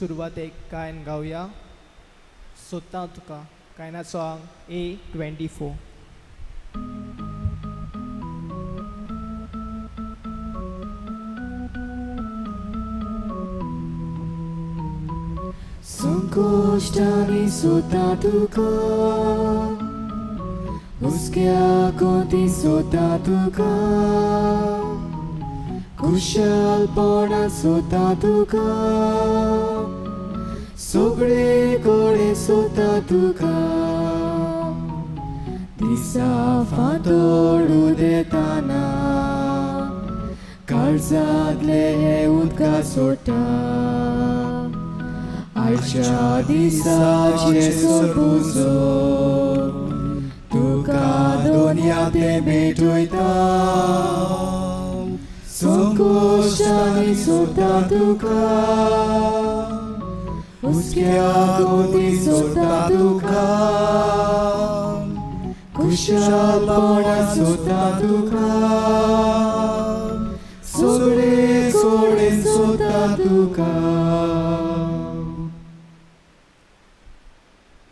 सुरवातेक कायन गावया. सोदता तुका कायना सॉंग A24. संकोष्टानी सोदता तुका, हुस्क्या कोती सोदता तुका, कुशलपणा सोदता तुका, सगळे कोडे सोदता तुका. दिसा फांतोड उदेताना काळजांतले हे उदका सोडटा. आयच्या दिसाचे सोडूचो तुका दोनया ते भेटोयता. संकोशांनी सोदता तुका, हुस्क्या कोती सोदता तुका, कुशलपणा सोदता तुका, सगळे कोडे सोदता तुका.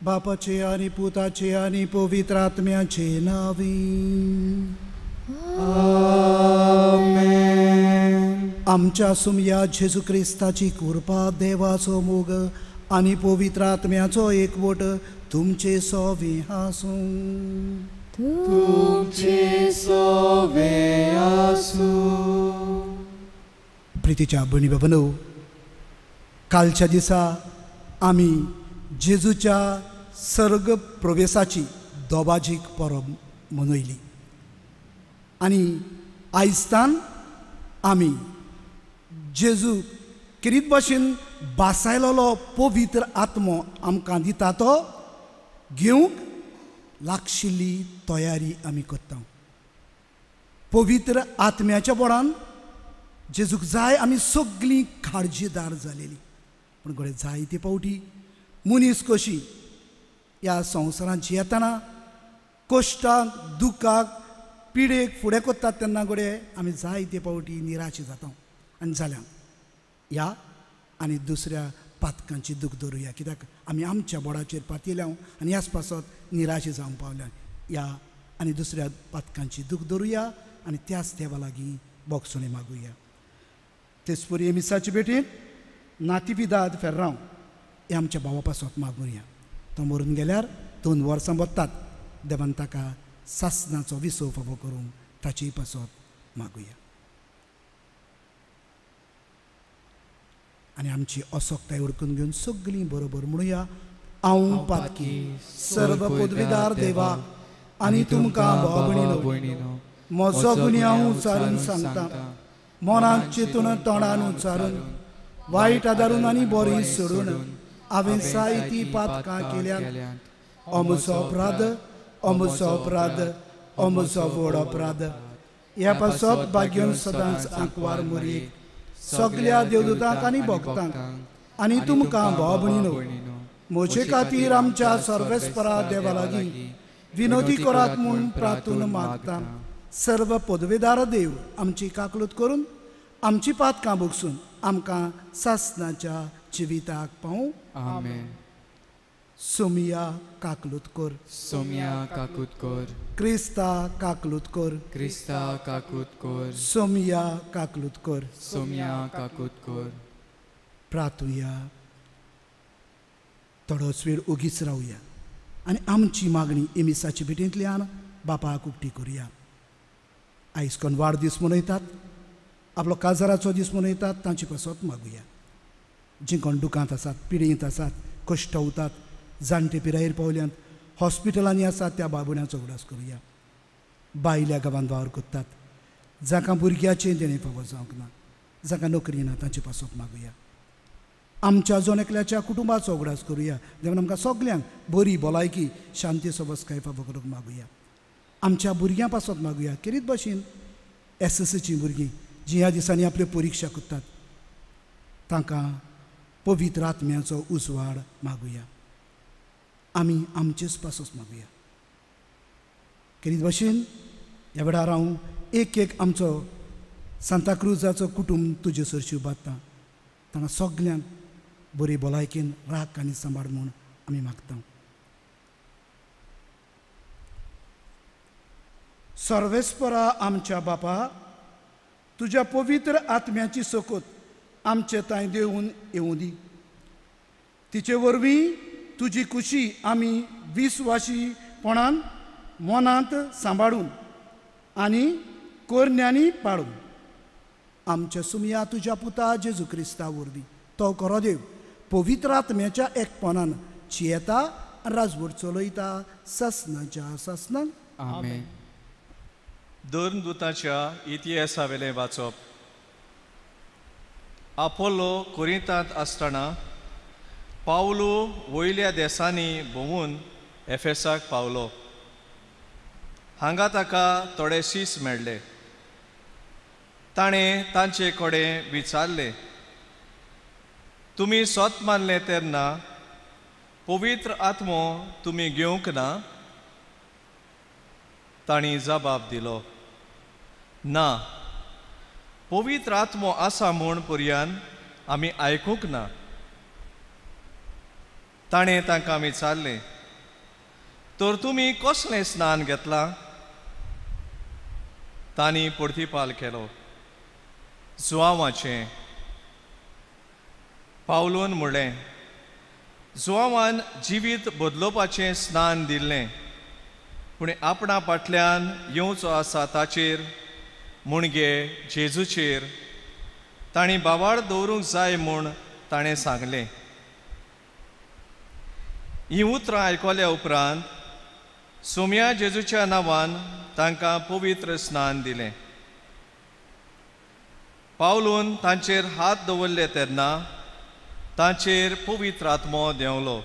बापाचे आणि पुताचे आणि पवित्र आत्म्याचे नावी. आमच्या सुमया जेजू क्रिस्ताची कृपा, देवाचो मोग आणि पवित्र आत्म्याचो एकवट तुमचे सोवे आसूं. तुमचे सोवे आसूं. प्रितीच्या भयणी बाबांनो, कालच्या दिसा आमी जेजूच्या सर्ग प्रवेशाची दोबाजीक परब मनयली आनी आयजतान आमी जेजू किरीत भाशेन बासायलोलो पवित्र आत्मो आमकां दिता तो घेवंक लागशिल्ली तयारी आमी करता. पवित्र आत्म्याच्या बोडान जेजूक जाय आमी सगळीं काळजीदार जालेली. पूण घडये जायते फावटी मनीस कशी ह्या संवसारांत जियेतना कश्टाक दुखाक पिडेक फुडें करतात तेन्ना घडये आमी जायते फावटी निराश जाता. आनी जाल्यार ह्या आनी दुसऱ्या पातकांची दूख धरुया, कित्याक आमी आमच्या बोडाचेर पातयल्या आनी ह्याच पासत निराश जावंक पावल्या. ह्या आनी दुसऱ्या पातकांची दूख धरुया आनी त्याच देवा लागीं बोगसणे मागुया. तेच परी मिसाचे भेटेन नातिपिदाद फेर्रांव हे आमच्या भावा पासत मागुया. तो मरून गेल्यार 2 वर्सां बसतात. देवान ताका सासणाचो विसव फावो करून ताची पासत मागुया. आनी आमची असोकताय उडकून घेवन सगळीं बरोबर म्हणुया. हांव पातकी सर्व पदवीदार देवा आनी तुमकां भाव भयणीनो, म्हजो गुन्यांव हांव उच्चारून सांगता. मनांत चिंतून तोंडान उच्चारून वायट आदारून आनी बरी सोडून हांवें जायतीं पातकां केल्यात. म्हजो अपराध, म्हजो अपराध, म्हजो व्हड अपराध. ह्या पासत भाग्यून सदांच आंकवार मोरयेक सगळ्या देवदूतांक आनी भक्तांक आनी तुमकां भाव भयणीनो, म्हजे खातीर आमच्या सर्वेस्परा देवा लागीं विनोदी करात म्हूण प्रार्थून मागता. सर्व पदवेदार देव आमची काकलूत करून आमची पातकां भोगसून आमकां सासणाच्या जिविताक पावूं. आमेन. सोमिया काकलूत कर, सोमिया काकूत कर, क्रिस्ता काकलूत कर, क्रिस्ता काकूत कर, सोमिया काकलूत कर. सोमिया काकूत कर. प्रार्थुया, थोडोच वेळ ओगीच रावया आनी आमची मागणी एमिसाची भेटेंतल्यान बापाक उक्ती करुया. आयज कोण वाडदीस मनयतात, आपलो काजाराचो दीस मनयतात, तांची पासत मागुया. जी कोण दुखांत आसात, पिडेंत आसात, कश्ट उरतात, जाणटे पिरायेर पावल्यांत, हॉस्पिटलांनी आसात, त्या बाबुड्यांचो उगडास करुया. बायल्या गांवांत वावर करतात, जाका भुरग्याचें देणें फावो जावंक ना, जाका नोकरी ना, तांचे पासत मागुया. आमच्या जोन एकल्याच्या कुटुंबाचो उगडास करुया. देवान आमकां सगल्यांक बरी भलायकी, शांती सबस्काय फावो करूंक मागुया. आमच्या भुरग्यां पासत मागुया. किरीत भाशेन SSCची भुरगीं जीं ह्या दिसांनी आपल्यो परिक्षा करतात, तांकां पवित्र आत्म्याचो उजवाड मागुया. आमी आमचेच पासत मागुया. किरीत भाशेन ह्या वेळार हांव एक एक आमचो सांताक्रुजाचो कुटुंब तुजे सरशी उबारता. तांकां सगल्यांक बरी भलायकेन राख आनी सांबाळ म्हूण आमी मागता. सर्वेस्परा आमच्या बापा, तुज्या पवित्र आत्म्याची सोकोत आमचे तांय देऊन येवं दी. तिचे वरवीं तुजी खुशी आमी विस्वाशीपणान मनांत सांबाळून आनी कोरण्यांनी पाळून आमच्या सुमया तुज्या पुता जेजू क्रिस्ता वरवीं तो खरो देव पवित्र आत्म्याच्या एकपणान चियेता आनी राजवट चलयता ससनाच्या ससनान. आमेन. दोन दुतांच्या इतिहासावेलें वाचप. आपोलो कोरिंतांत आसतना पावलो वयल्या देसांनी भोंवून एफेसाक पावलो. हांगा ताका थोडे सीस मेळ्ळे. ताणें तांचे कडेन विचारलें, तुमी स्वत मानलें तेन्ना पवित्र आत्मो तुमी घेवंक ना? तांणी जबाब दिलो, ना, पवित्र आत्मो आसा म्हूण पर्यान आमी आयकूंक ना. ताणें तांकां विचारलें, तर तुमी कसलें स्नान घेतलां? तांणी परतिपाल केलो, जुआंवाचें. पावलोन म्हणलें, जुआंवान जिवीत बदलोवपाचें स्नान दिल्लें, पूण आपणा फाटल्यान येवचो आसा ताचेर म्हणजे जेजूचेर तांणी बाबाड दवरूंक जाय म्हूण ताणें सांगलें. हीं उतरां आयकल्या उपरांत सोम्या जेजूच्या नांवान तांकां पवित्र स्नान दिलें. पावलून तांचेर हात दवरले तेन्ना तांचेर पवित्र आत्मो देंवलो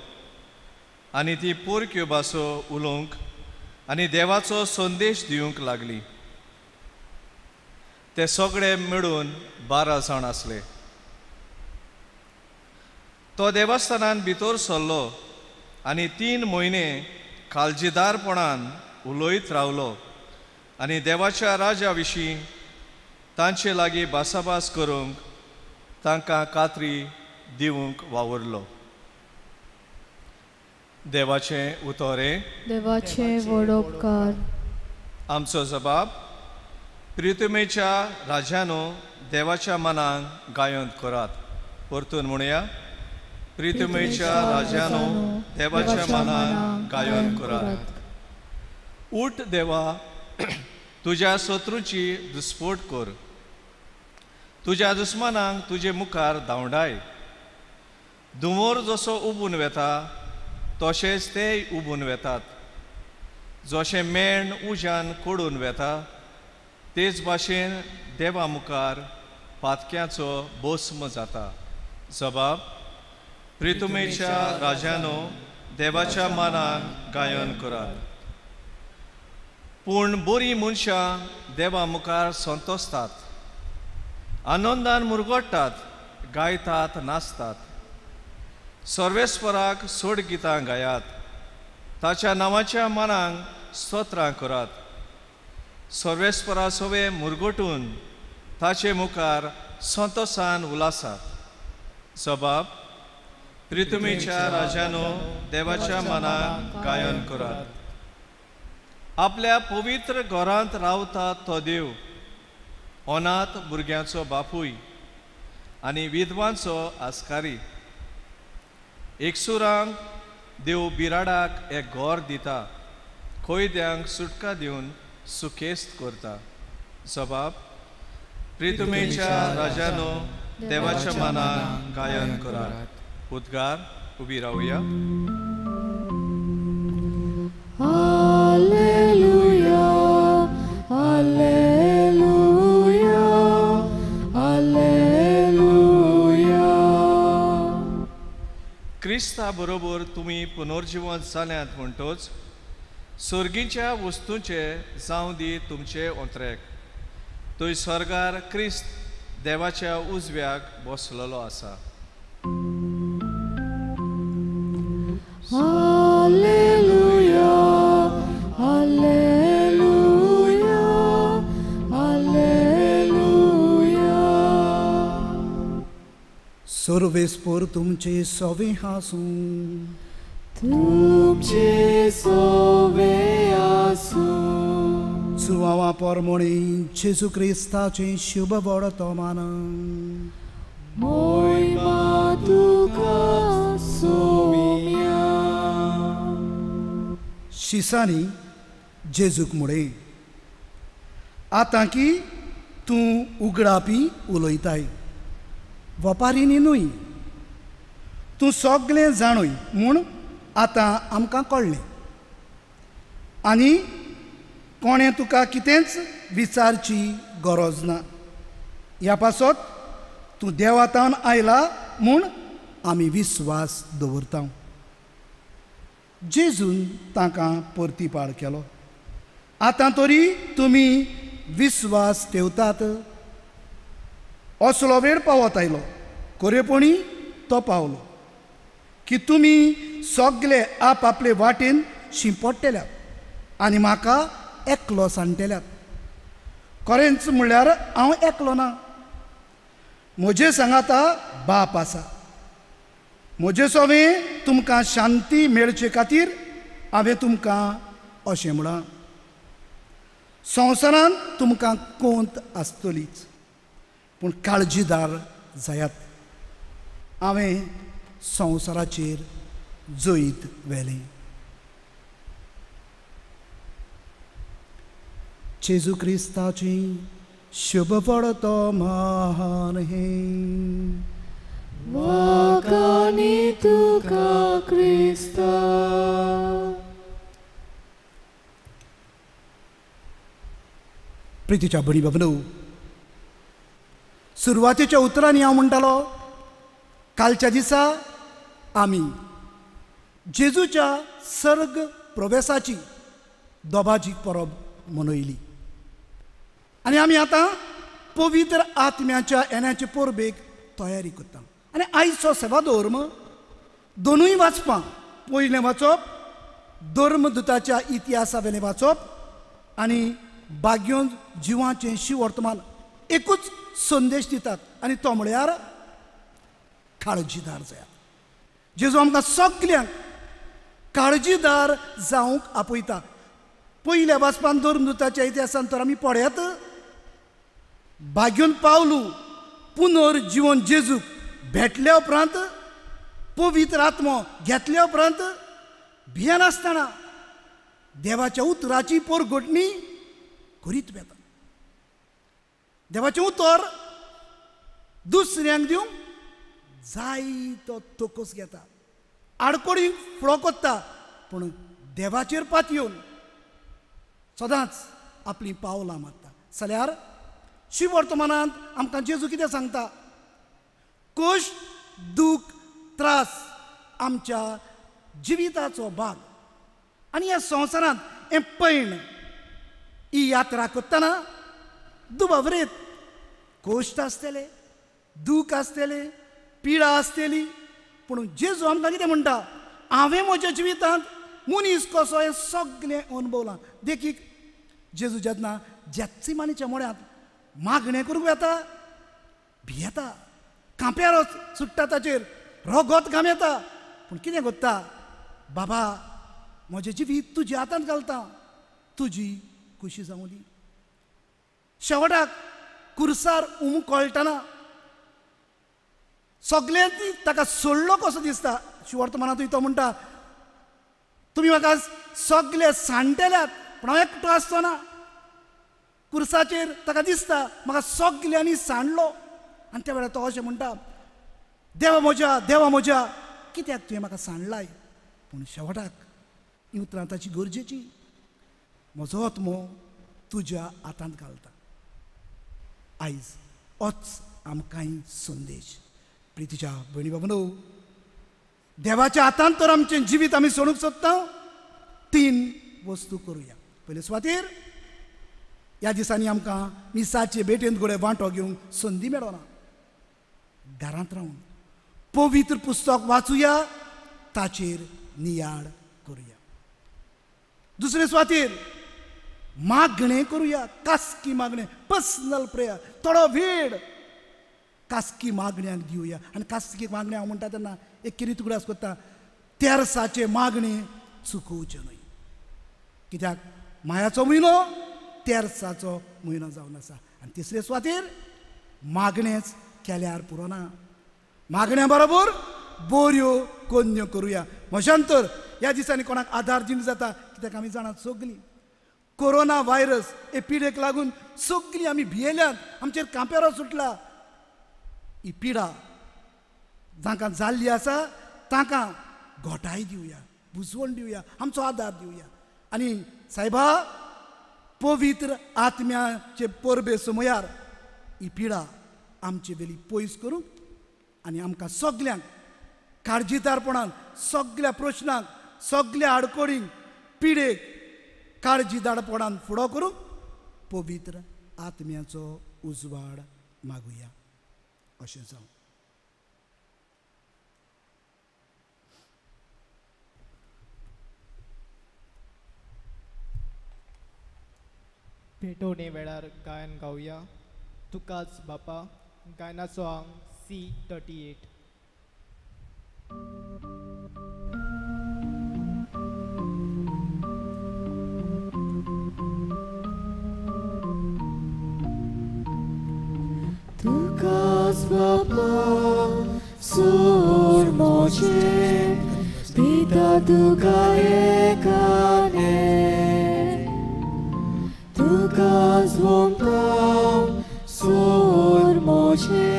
आनी ती पोरक्यो भासो उलोवंक आनी देवाचो संदेश दिवंक लागली. ते सगळे मेळून 12 जाण आसले. तो देवस्थानान भितर सरलो आनी 3 म्हयने काळजीदारपणान उलयत रावलो आनी देवाच्या राजा विशीं तांचे लागीं भासाभास करूंक तांकां खात्री दिवंक वावुरलो. देवाचें उतोरें. देवाचें व्हड उपकार. आमचो जबाब. प्रितमेच्या राजानो देवाच्या मनाक गायंत करात. परतून म्हणया, प्रितमेच्या राजानो देवाच्या मनाक गायन करात. उठ देवा, तुज्या शत्रूची दुस्फोट कर. तुज्या दुस्मानांक तुजे मुखार धांवडाय. धुंवर जसो उबून वेता तशेंच तेय उबून वेतात. जशें मेण उज्यान कोडून वेता तेच भाशेन देवा मुखार पातक्याचो भस्म जाता. जबाब. प्रितमेच्या राजानो देवाच्या मानाक गायन करात. पूण बरीं मनशां देवा मुखार संतोसतात, आनंदान मुरगोडटात, गायतात, नाचतात. सर्वेस्पराक सोड गितां गायात. ताच्या नांवाच्या मानाक स्तोत्रां करात. सर्वेस्परा सवे मुरगोटून ताचे मुखार संतोसान उलासात. जबाब. प्रितमेच्या राजानो देवाच्या मनाक गायन करात. आपल्या पवित्र घरांत रावता तो देव, अनाथ भुरग्यांचो बापूय आनी विधवांचो आस्कारी. एकसुरांक देव बिराडाक एक घर दिता, खैद्यांक सुटका दिवन सुखेस्त करता. जबाब. प्रितमेच्या राजानो देवाच्या मनाक गायन करात. उद्गार. उबी रावया. Hallelujah, hallelujah, hallelujah. क्रिस्ता बरोबर तुमी पुनर्जीवन जाल्यात म्हणटोच सर्गीच्या वस्तूंचे जावं दी तुमचे अंतरेक. थंय स्वर्गार क्रिस्त देवाच्या उजव्याक बसलेलो आसा. Hallelujah, hallelujah, hallelujah. सर्वे परेस्पर तुमचे सवे हासूं तुमचे सवे आसूं सुवावा परमणी जेजू क्रिस्ताचे शुभ वर्तमान मोहिमा तुका सोम्या शिसांनी जेजूक म्हळें आतां की तूं उगडापी उलयताय वपारीनी न्हय तूं सगळें जाणूय म्हूण आतां आमकां कळ्ळें आनी कोणें तुका कितेंच विचारची गरज ना ह्या पासत तूं देवातान आयला म्हूण आमी विस्वास दवरता जेजून तांकां परतीपाड केलो आतां तरी तुमी विस्वास ठेवतात असलो वेळ पावत आयलो खरेपणी तो पावलो की तुमी सगळे आपआपले वाटेन शिंपडटेल्यात आनी म्हाका एकलो सांडटेल्यात खरेंच म्हणल्यार हांव एकलो ना म्हजे सांगाता बाप आसा म्हजे सवें तुमकां शांती मेळचे खातीर हांवें तुमकां अशें म्हणलां संवसारांत तुमकां कोंत आसतलीच पूण काळजीदार जायात हांवें संवसाराचेर जैत व्हेलें जेजू क्रिस्ताचें शुभ वर्तमान हें वाकानी तुका क्रिस्ता प्रितीच्या भणी बाबनो सुरवातेच्या उतरांनी हांव म्हणटालो कालच्या दिसा आमी जेजूच्या सर्ग प्रवेशाची दोबाजीक परब मनयली आनी आमी आतां पवित्र आत्म्याच्या येण्याचे परबेक तयारी करता आनी आयचो सेवा धर्म दोनूय वाचपां पयलें वाचप धर्मदुताच्या इतिहासा वेलें वाचप आनी भाग्योन जिवाचें शिवर्तमान एकूच संदेश दितात आनी तो म्हळ्यार काळजीदार जायात जेजू आमकां सगल्यांक काळजीदार जावंक आपयता पयल्या वाचपान धर्मदुताच्या इतिहासान तर आमी पळयात भाग्योन पावलू पुनर्जीवन जेजूक भेटल्या उपरांत पवित्र आत्मो घेतल्या उपरांत भियेनासतना देवाच्या उतराची परगटणी करीत वेता देवाचें उतर दुसऱ्यांक दिवंक जाय तो तोकस घेता आडकोडी फुडो कोत्ता पूण देवाचेर पातयेवन सदांच आपली पावलां मारता जाल्यार शिवर्तमानांत आमकां जेजू कितें सांगता कश्ट दूख त्रास आमच्या जिविताचो भाग आनी ह्या संवसारांत हें पैण ही यात्रा करतना दुबावरेत कश्ट आसतले दूख आसतले पिडा आसतली पूण जेजू आमकां कितें म्हणटा हांवें म्हज्या जिवितांत मनीस कसो हें सगळें अनुभवलां देखीक जेजू जेन्ना जेत्सिमानीच्या मळ्यांत मागणें करूंक येता भियेता कांप्यारो सुट्टा ताचेर रगत घाम येता पूण कितें करता बाबा म्हजें जिवीत तुज्या हातांत घालता तुजी खुशी जावली शेवटाक कुर्सार कळटना सगळ्यांनी ताका सोडलो कसो दिसता शिवर्तमानांतूय तो म्हणटा तुमी म्हाका सगळे सांडटेल्यात पूण हांव एकटो आसचो ना कुर्साचेर ताका दिसता म्हाका सगल्यांनी सांडलो आनी त्या वेळार तो अशें म्हणटा देवा म्हज्या कित्याक तुवें म्हाका सांडलाय पूण शेवटाक ही उतरां ताची गरजेची म्हजो आत्मो तुज्या हातांत घालता आयज होच आमकांय संदेश प्रितीच्या भयणी बाबनो देवाच्या हातांत तर आमचें जिवीत आमी सोडूंक सोदता 3 वस्तू करुया पयले सुवातेर ह्या दिसांनी आमकां मिसाचे भेटेंत घोडे वांटो घेवंक संदी मेळना घरांत रावन पवित्र पुस्तक वाचुया ताचेर नियाळ करुया दुसरे सुवातेर मागणें करुया खासकी मागणें पर्सनल प्रेयर थोडो वेळ कास्की मागण्यांक दिवया. आनी कास्की मागणी हांव म्हणटा तेन्ना एक कितें तुकडो करता, तेरसाचे मागणी चुकोवच्यो न्हय. कित्याक मायाचो म्हयनो तेरसाचो म्हयनो जावन आसा. आनी तिसरे सुवातेर मागणेच केल्यार पुरो ना, मागण्या बरोबर बऱ्यो कन्यो करुया. म्हज्यान तर ह्या दिसांनी कोणाक आधार दिवंक जाता, कित्याक आमी जाणात सगळीं कोरोना व्हायरस हे पिडेक लागून सगळीं आमी भियेल्यात, आमचेर कांपेरो सुटला. ही पिडा जांकां जाल्ली आसा तांकां घोटाय दिवया, बुजवण दिवया, आमचो आदार दिवया. आनी सायबा, पवित्र आत्म्याचे परबे समयार ही पिडा आमचे वेली पयस करूंक आनी आमकां सगल्यांक काळजीदारपणान सगळ्या प्रश्नांक, सगळ्या आडकोडींक, पिडेक काळजीदारपणान फुडो करूंक पवित्र आत्म्याचो उजवाड मागुया. अशें जावं. भेटोवणे वेळार गायन गावया. तुकाच बापा गायनाचो अंक C38. Tukas Bapa surmoce Pita Tuka ekane Tukas Vomtam surmoce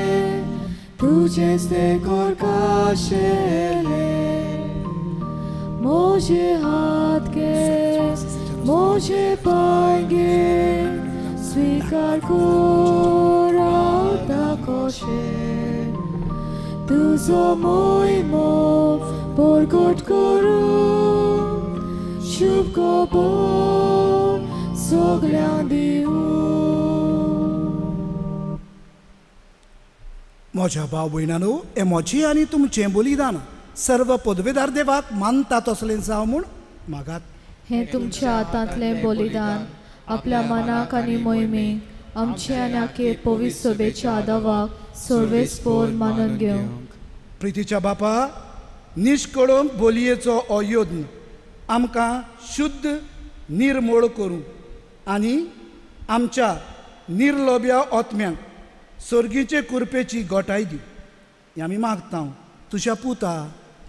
Tuce ste corcașele Moje hatke Moje pange Svicar curata coșe Tu so moimo Porgot coru Șub cobor Sogleandiu म्हज्या भाव भयणांनो, हे म्हजें आनी तुमचें बलिदान सर्व पदवेदार देवाक मानता तसलें जावं म्हूण मागात. हे तुमच्या हातांतलें बलिदान आपल्या मनाक आनी मोहिमेक आमचे आनी आखे पवित्र सभेच्या आदावाक सर्वेस्पोर मानून घेवंक. प्रितीच्या बापा, निश्कळोंक बोलयेचो हो यज्ञ आमकां शुद्ध निर्मळ करूं आनी आमच्या निर्लोभ्या आत्म्यांक सर्गीचे कृपेची घोटाय दी. हें आमी मागता तुज्या पुता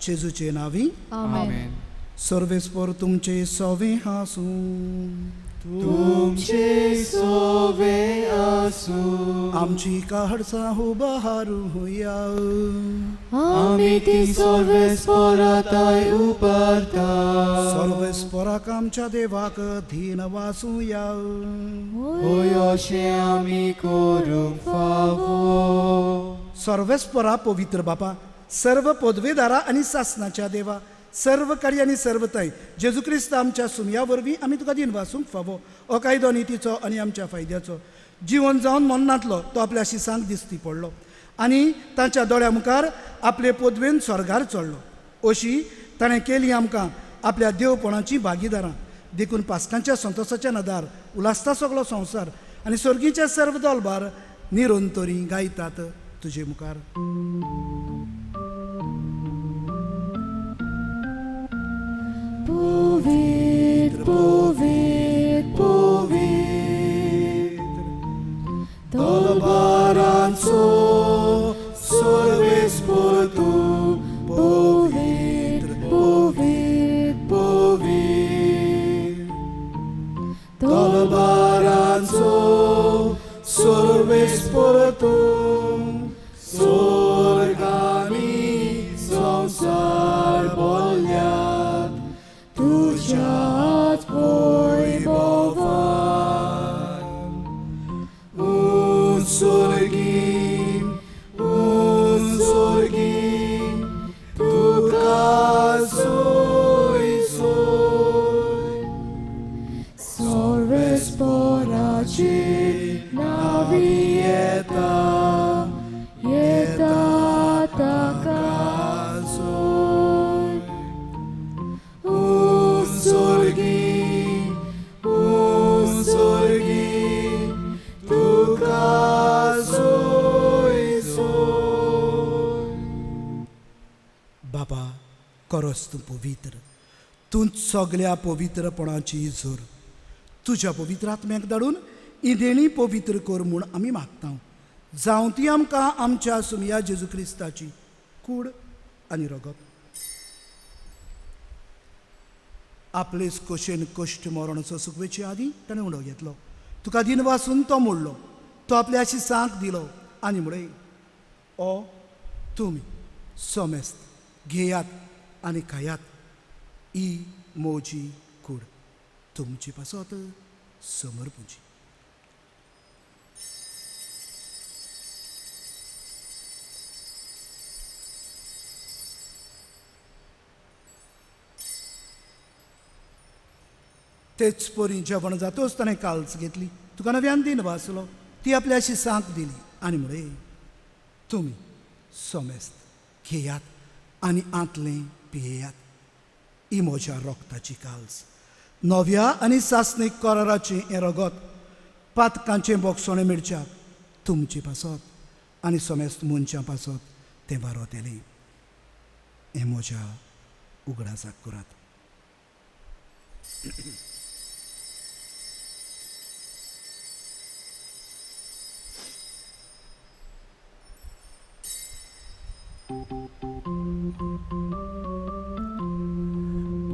जेजूचे नांवी. आमेन. सर्वेस्पोर तुमचे सोवे आसूं. तुमचे सोवे आसूं. आमची काळजां उबारूया. आमी ती सर्वेस्पोराताय उबारता. सर्वेस्पोराक आमच्या देवाक धीन वासूया. होय अशें आमी करूंक फावो. सर्वेस्परा पवित्र बापा, सर्व पदवेदारा आनी सासणाच्या देवा, सर्व कार्य आनी सर्वताय जेजू क्रिस्त आमच्या सुमया वरवीं आमी तुका दिन वासूंक फावो. हो कायदो नितीचो आनी आमच्या फायद्याचो जीवन जावन मरनांतलो तो आपल्या शिसांक दिसती पडलो आनी तांच्या दोळ्या मुखार आपले पदवेन स्वर्गार चडलो. अशी ताणें केली आमकां आपल्या देवपणाची भागीदारां. देखून पास्कांच्या संतोशाच्या नदार उलासता सगळो संवसार आनी सर्गीच्या सर्व दोलबार निरंतरी गायतात तुजे मुखार. Puvit, puvit, puvit Dolbaranco सर्वेस्पोr tu Puvit, puvit, puvit Dolbaranco सर्वेस्पोr tu Sorgami Sansar Bolyat Tu बाबा खरोच तूं पवित्र, तूं सगळ्या पवित्रपणाची झर तुज्या पवित्र आत्म्याक धाडून इदेणी पवित्र कर म्हूण आमी मागता. जावं ती आमकां आमच्या सुमया जेजू क्रिस्ताची कूड आनी रगत. आपलेच कशेन कश्ट मरणाचो सुकवेचे आदी ताणें उडो घेतलो. तुका दिन वासून तो मोडलो, तो आपल्या शिसांक दिलो आनी म्हळे, ओ तुमी सोमेस्त घेयात आनी खायात, ही मोजी कूड तुमची पासत समर्पूची. तेच परी जेवण जातोच ताणें काल्स घेतली, तुका नव्यान दिन वाचलो, ती आपल्या शिसांक दिली आनी म्हळे, तुमी सोमेस्त घेयात आनी आंतलें पियेयात, ही म्हज्या रोगताची काल्स. नव्या आनी सासणीक कराराचें हें रगत पातकांचें बोगसोणें मिरच्याक तुमची पासत आनी सोमेस्त मनशां पासत तें वारोतेलें. हें म्हज्या उगडासाक करात.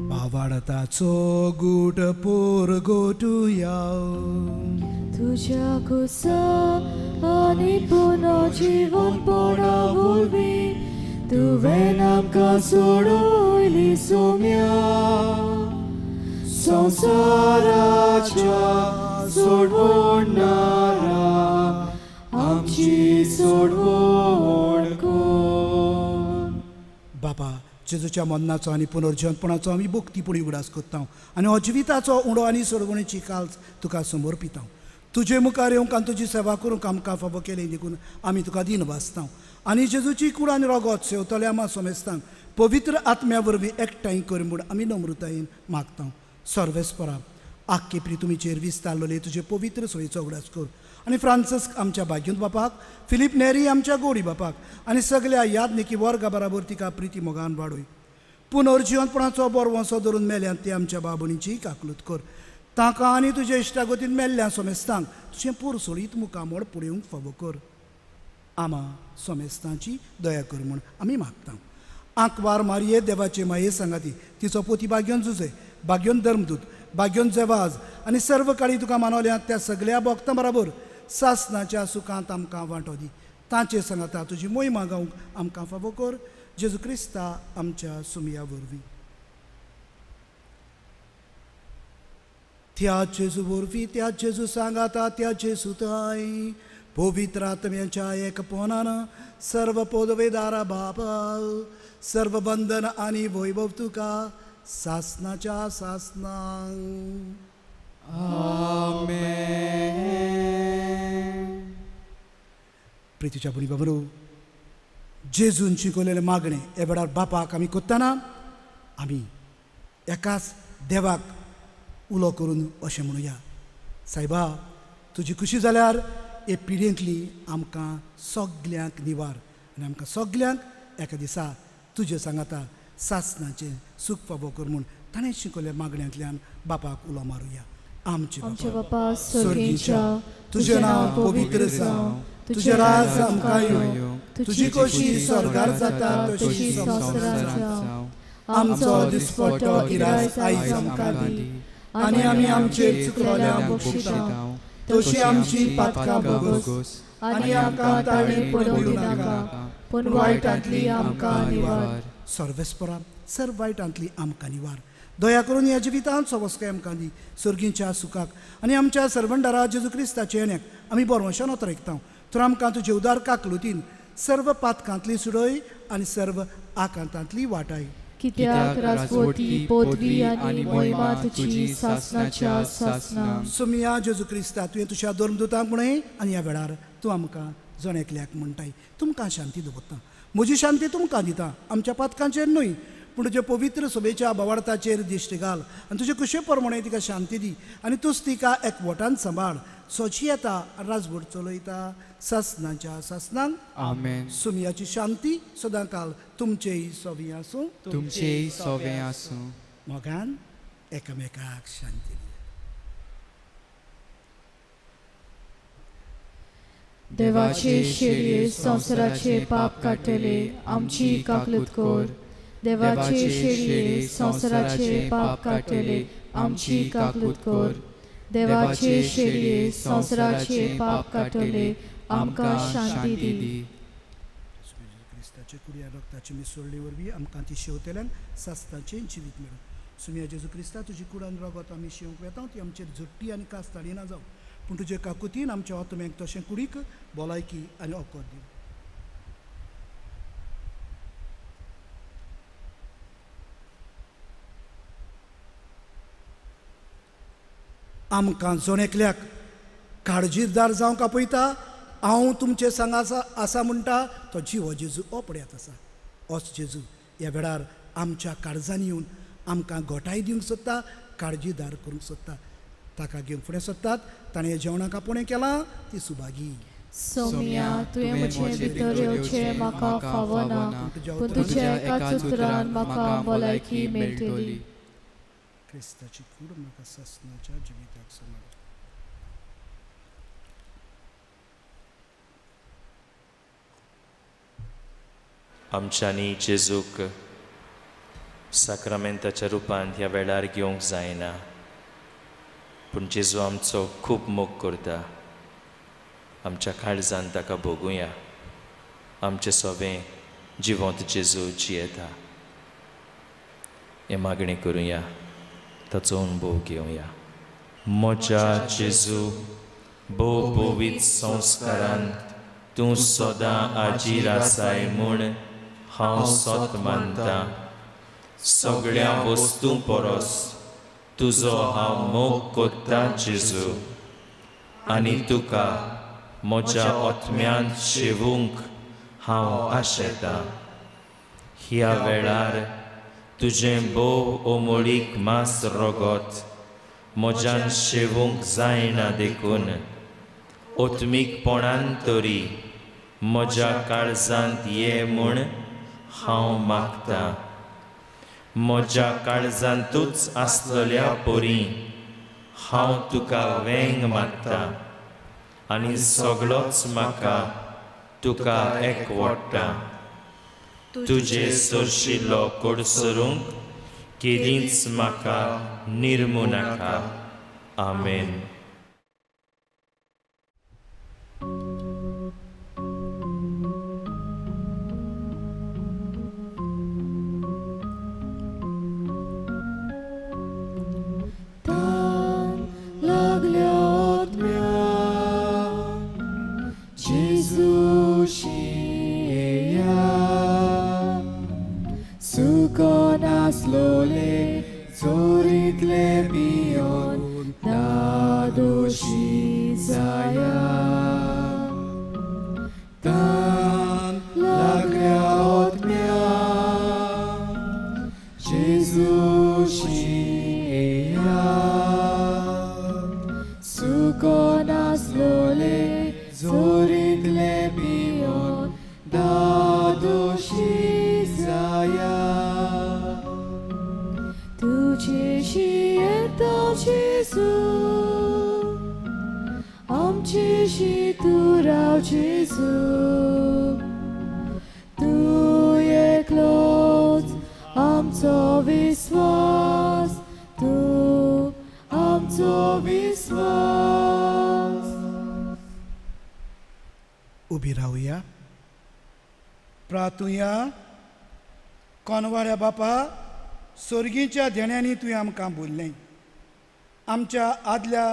भावार्थाचो गूट पोर गोटुया, तुझ्या कुसा आनी पुनर्जीवनपणा वरवीं तुवें आमकां सोडूयली सोम्या. संसाराच्या सोडवणारा आमची सोडवण कर. बाबा जेजूच्या मरणाचो आनी पुनर्जीवनपणाचो आमी भक्तीपणी उगडास करता आनी अजिविताचो उडो आनी सोडवणेची काल्स तुका समर्पिता. तुजे मुखार येवंक आनी तुजी सेवा करूंक आमकां फावो केलें देखून आमी तुका दिन वाचता आनी जेजूची कूड आनी रगत सेवतल्या आमा सोमेस्तांक पवित्र आत्म्या वरवीं एकठांय कर म्हूण आमी नम्रतायेन मागता. सर्वेस्परा आख्खे प्रितुमीचेर विस्तारलोले तुजे पवित्र सोयेचो उगडास कर आनी फ्रांसीस आमच्या भाग्यवंत बापाक, फिलीप नेरी आमच्या गोडी बापाक आनी सगळ्या यादनिकी वर्गा बराबर तिका प्रिती मोगान वाडय. पुनर्जीवनपणाचो बरवंसो धरून मेल्यांत ते आमच्या बाबणीची काकलूत कर. ताका आनी तुज्या इश्टागतीन मेल्ल्या सोमेस्तांक तुजें पुरसुळीत मुखामळ फुडें येवंक फावो कर. आमा सोमेस्तांची दया कर म्हूण आमी मागता. आंकवार मारये देवाचे माये सांगाती, तिचो पोती भाग्योन जुजे, भाग्योन धर्मदूत, भाग्योन जेवाज आनी सर्व काळी तुका मानवल्यात त्या सगळ्या भक्तां बरोबर सासणाच्या सुखांत आमकां वांटो दी. तांचे सांगाता तुजी मोहिमा गावंक आमकां फावो कर. जेजू क्रिस्ता आमच्या सुमया वरवीं. त्या जेजू वरवीं, त्या जेजू सांगाता, त्या जेजू ताय पवित्र आत्म्याच्या एकपणान सर्व पदवेदारा बाबा, सर्व बंधन आनी वैभव तुका सासणाच्या सासनां. आमेन. प्रितीच्या भुणी बाबरो, जेजून शिकवलेले मागणे हे वेळार बापाक आमी कोत्ताना आमी एकाच देवाक उलो करून अशें म्हणुया, सायबा तुजी खुशी जाल्यार हे पिडेंतली आमकां सगल्यांक निवार आनी आमकां सगल्यांक एका दिसा तुजे सांगाता सासणाचें सूख फावो कर म्हूण ताणें शिकवल्या मागण्यांतल्यान बापाक उलो मारुया. आमचे बापा सर्गेच्या, तुजें नांव पवित्र जावं, तुजें राज आमकां येवं, तुजी खोशी स्वर्गार जाता तशी संवसारांत जावं. आमचो दिसपट्टो गिरायक आयज आमकां दी आनी आमी आमचेर चुकलोल्यांक बक्षिता, तशी आमची पातकां बोगस आनी आमकां ताळी पडूं नाका, पूण वायटांतली आमकां निवार. सर्वेस्परा सर्व वायटांतली आमकां निवार. दया करून ह्या जिवितांत सवस्काय आमकां दी. सर्गींच्या सुखाक आनी आमच्या सर्वंडारा जेजू क्रिस्ताचे येण्याक आमी बरवंशान वतरायकता. तर आमकां तुजे उदार काकलुतीन सर्व पातकांतली सुडय आनी सर्व आकांतांतली वाटाय. कित्याक राजवटी, पदवी आनी महिमा तुजी सासणाच्या सासनां. सुमया जेजू क्रिस्ता तुवें तुज्या धर्मदुतांक म्हणय आनी ह्या वेळार तूं आमकां जण एकल्याक म्हणटाय. तुमकां शांती दवरता. म्हजी शांती तुमकां दिता, आमच्या पातकांचेर न्हय पूण तुजे पवित्र सभेच्या भावार्थाचेर दिश्टी घाल आनी तुजे कुशे प्रमाणे तिका शांती दी आनी तूंच तिका एकवटान सांबाळ. सोची येता राजवट चलयता सासनाच्या सासनांक आमेन. सुमयाची शांती सदांकाल तुमचेय सोबी आसूं. तुमचेय सोबे आसूं. मोगान एकामेकाक शांती दिया. देवाचे शेळये संवसाराचे पाप काडटले आमची काकलूत कोर. देवाचे शेळये संवसाराचे पाप काडटले आमची काकलूत कोर. देवाचे शेळये संवसाराचे पाप काडटले आमकां शांती दी. क्रिस्ताचे कुडिया रक्ताचे मिसळणे वरवीं आमकां ती शेवतेल्यान सासताचें जिवीत मेळूं. सुमया जेजू क्रिस्ता तुजी कुडान रगत आमी शेवंक वेता ती आमचेर झट्टी आनी कास्ताळी ना जावं, पूण तुजे काकुतीन आमच्या आत्म्याक तशें कुडीक भलायकी आनी ओकोद दी. आमकां जण एकल्याक काळजीदार जावंक आपयता. हांव तुमचे सांग आसा म्हणटा तो जिवो जेजू हो पड्यात आसा. होच जेजू ह्या वेळार आमच्या काळजांनी येवन आमकां घोटाय दिवंक सोदता, काळजीदार करूंक सोदता. ताका घेवंक फुडें सोदतात. ताणें जेवणाक आपुणें केलां ती सुभागी. सोमिया तुवें म्हजे भितर येवचें म्हाका फावना, पूण तुज्या एकाच उतरान म्हाका भलायकी मेळटली. क्रिस्ताची कूड म्हाका सासणाच्या जिविताक सांबाळ. आमच्यांनी जेजूक साक्रामेंताच्या रुपांत ह्या वेळार घेवंक जायना, पूण जेजू आमचो खूब मोग करता. आमच्या काळजान ताका भोगुया. आमचें सोबें जिवंत जेजू जियेता. हे मागणी करुया, ताचो अनुभव घेवया. म्हज्या जेजू भोव पवित्र संस्कारांत तूं सदां आजीर आसाय म्हूण हांव सोत मानता. सगळ्या वस्तूं परस तुजो हांव मोग कोत्ता जेजू, आनी तुका म्हज्या आत्म्यांत शेवूंक हांव आशेतां. ह्या वेळार तुजें भोव ओमळीक मास रगत म्हज्यान शेवूंक जायना देखून ओत्मीकपणान तरी म्हज्या काळजांत ये म्हूण हांव मागतां. म्हज्या काळजांतूच आसलेल्या पोरी हांव तुका वेंग मागतां, आनी सगळोच म्हाका तुका एकवडटा. तुजे सरशिल्लो कोडसरूंक केदींच म्हाका निर्मू नाका. आमेन. Slowly, zoritle bion, dadoshi zaya. Tan laglia otmia, Jezushi eya. Sukona slowly, zoritle bion, dadoshi zaya. Jezu, amcishi tu rao Jezu, tu je klot, amco viswas, tu amco viswas. उबी रावया, प्रार्थुया. कोनवाड्या बापा, सर्गीच्या देण्यांनी तुवें आमकां बोल्लें. आमच्या आदल्या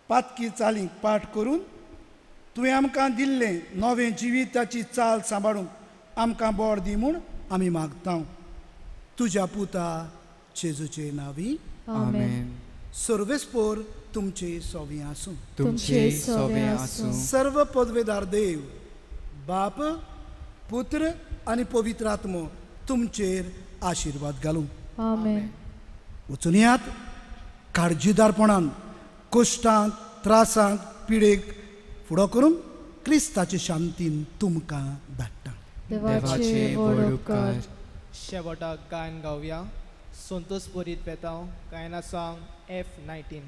पातकी चालींक पाठ करून तुवें आमकां दिल्लें नवें जिविताची चाल सांबाळूंक आमकां बोर दी म्हूण आमी मागता. तुज्या पुता जेजूचे नांवी आमेन. सर्वेस्पोर तुमचे सोबीं आसूं. तुमचे सोबें आसूं. सर्व पदवेदार देव बाप, पुत्र आनी पवित्र आत्मो तुमचेर आशिर्वाद घालूं. आमेन. वचून येयात काळजीदारपणान कश्टांत त्रासांक पिडेक फुडो करून क्रिस्ताचे शांतीन तुमकां धाडटा. देवाचे व्हड उपकार. शेवटाक गायन गावया. संतोष बरीत बेतांव गायना सॉंग F19.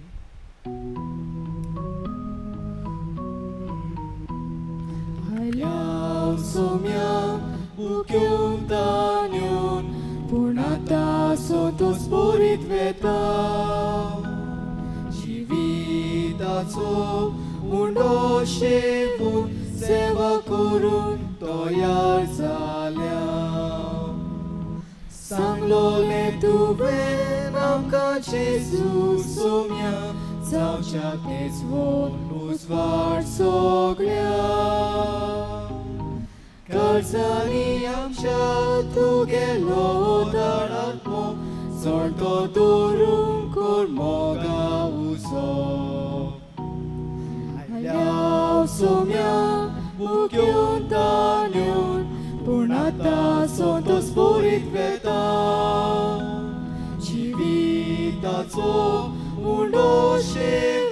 आयल्या सोम्या उक्यून तान्यून पूण आतां संतोष बरीत वेता. जिविताचो मुंडो शेवून सेवा करून तयार जाल्या. सांगलोले तुवें आमकां जेजू सोम्या जावच्या तेच उजवाड सगळ्या. काळजांनी आमच्या तुगेलो धाडात्मो चडटो दवरूंक कोर मोगा उजो. आयल्या सोम्या मुक्यून तान्यून पूण आतां संतोष बरीत वेता. जिविताचो मुंडो शेव